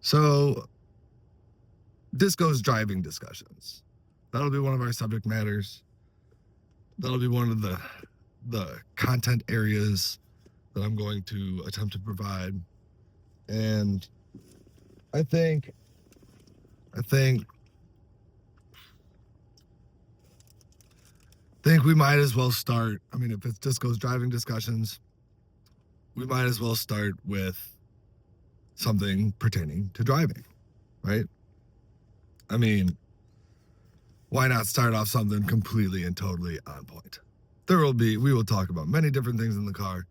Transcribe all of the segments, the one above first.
So this goes driving discussions. That'll be one of our subject matters. That'll be one of the content areas that I'm going to attempt to provide. And I think we might as well start. I mean, if it's just goes driving discussions, we might as well start with something pertaining to driving, right? I mean, why not start off something completely and totally on point? We will talk about many different things in the car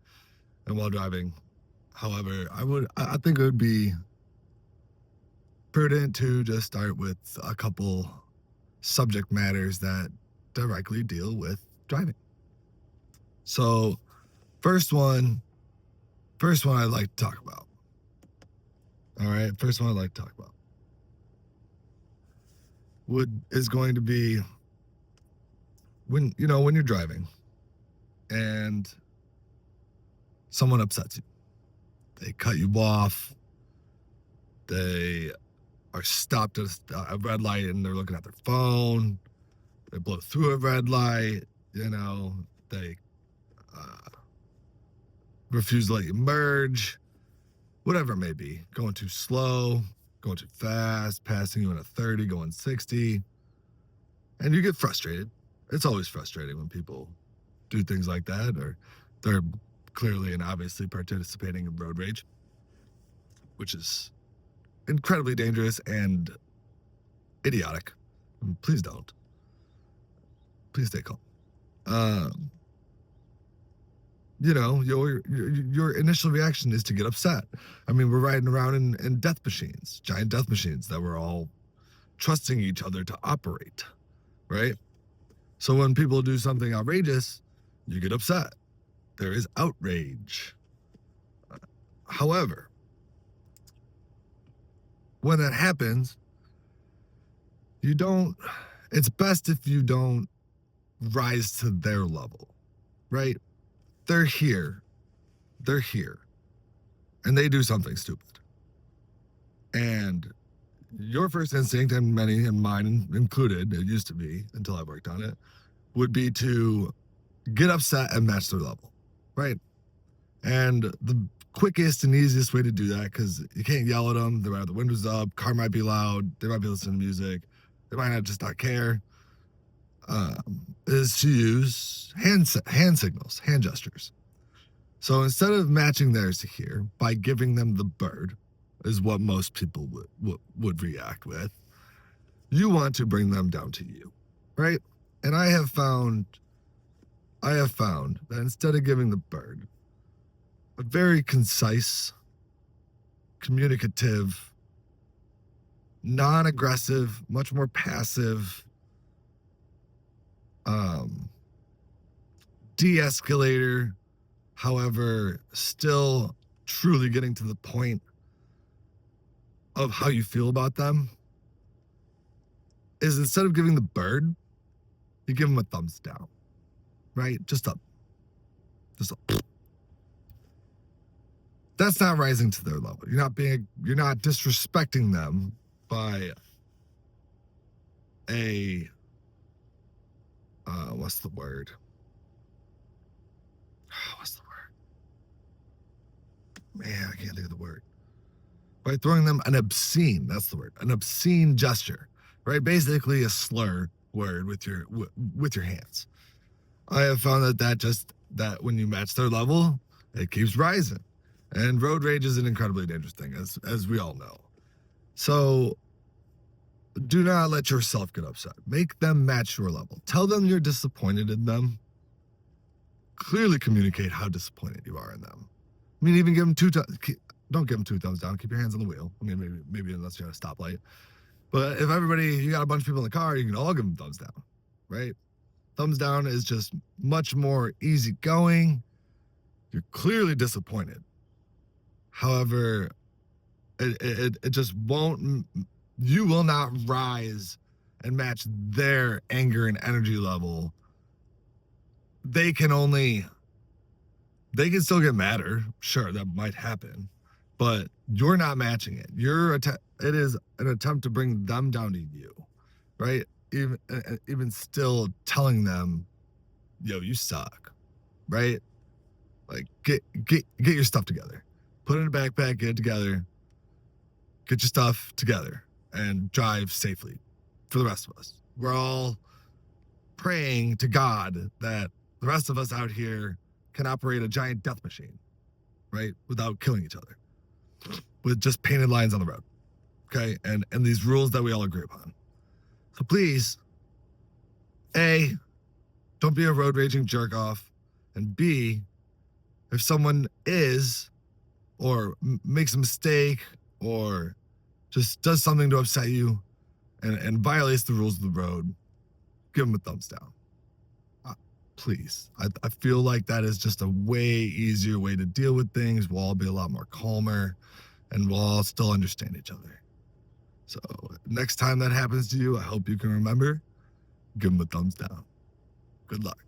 and while driving. However, I think it would be prudent to just start with a couple subject matters that directly deal with driving. So, first one I'd like to talk about. All right, first one I'd like to talk about is going to be when you're driving and someone upsets you. They cut you off. They are stopped at a red light and they're looking at their phone. They blow through a red light. They refuse to let you merge. Whatever it may be. Going too slow, going too fast, passing you in a 30, going 60. And you get frustrated. It's always frustrating when people do things like that, or they're clearly and obviously participating in road rage, which is incredibly dangerous and idiotic. Please don't. Please stay calm. Your initial reaction is to get upset. I mean, we're riding around in death machines, giant death machines that we're all trusting each other to operate, right? So when people do something outrageous, you get upset. There is outrage. However, when that happens, it's best if you don't rise to their level, right? They're here, and they do something stupid. And your first instinct, and many, and mine included, it used to be until I worked on it, would be to get upset and match their level, right? And the quickest and easiest way to do that, because you can't yell at them, they might have the windows up, car might be loud, they might be listening to music, they might not care, is to use hand signals, hand gestures. So instead of matching theirs to here by giving them the bird, is what most people would react with, you want to bring them down to you, right? And I have found that instead of giving the bird, a very concise, communicative, non-aggressive, much more passive, de-escalator, however, still truly getting to the point of how you feel about them, is instead of giving the bird, you give them a thumbs down, right? Just up. That's not rising to their level. You're not disrespecting them by what's the word? Man, I can't think of the word. By throwing them an obscene gesture, right? Basically a slur word with your hands. I have found that when you match their level, it keeps rising. And road rage is an incredibly dangerous thing, as we all know. So do not let yourself get upset. Give them match your level. Tell them you're disappointed in them. Clearly communicate how disappointed you are in them. I mean, even give them don't give them 2 thumbs down. Keep your hands on the wheel. I mean, maybe unless you're at a stoplight. But if you got a bunch of people in the car, you can all give them thumbs down, right? Thumbs down is just much more easygoing. You're clearly disappointed. However, it just won't, you will not rise and match their anger and energy level. They can still get madder. Sure, that might happen. but you're not matching it. It is an attempt to bring them down to you, right? Even still telling them, yo, you suck, right? Like get your stuff together, put it in a backpack, get it together, get your stuff together, and drive safely. For the rest of us, we're all praying to God that the rest of us out here can operate a giant death machine, right? Without killing each other, with just painted lines on the road, okay? And these rules that we all agree upon. So please, A, don't be a road raging jerk off, and B, if someone is, or makes a mistake, or just does something to upset you, and violates the rules of the road, give them a thumbs down. Please. I feel like that is just a way easier way to deal with things. We'll all be a lot more calmer, and we'll all still understand each other. So next time that happens to you, I hope you can remember, give them a thumbs down. Good luck.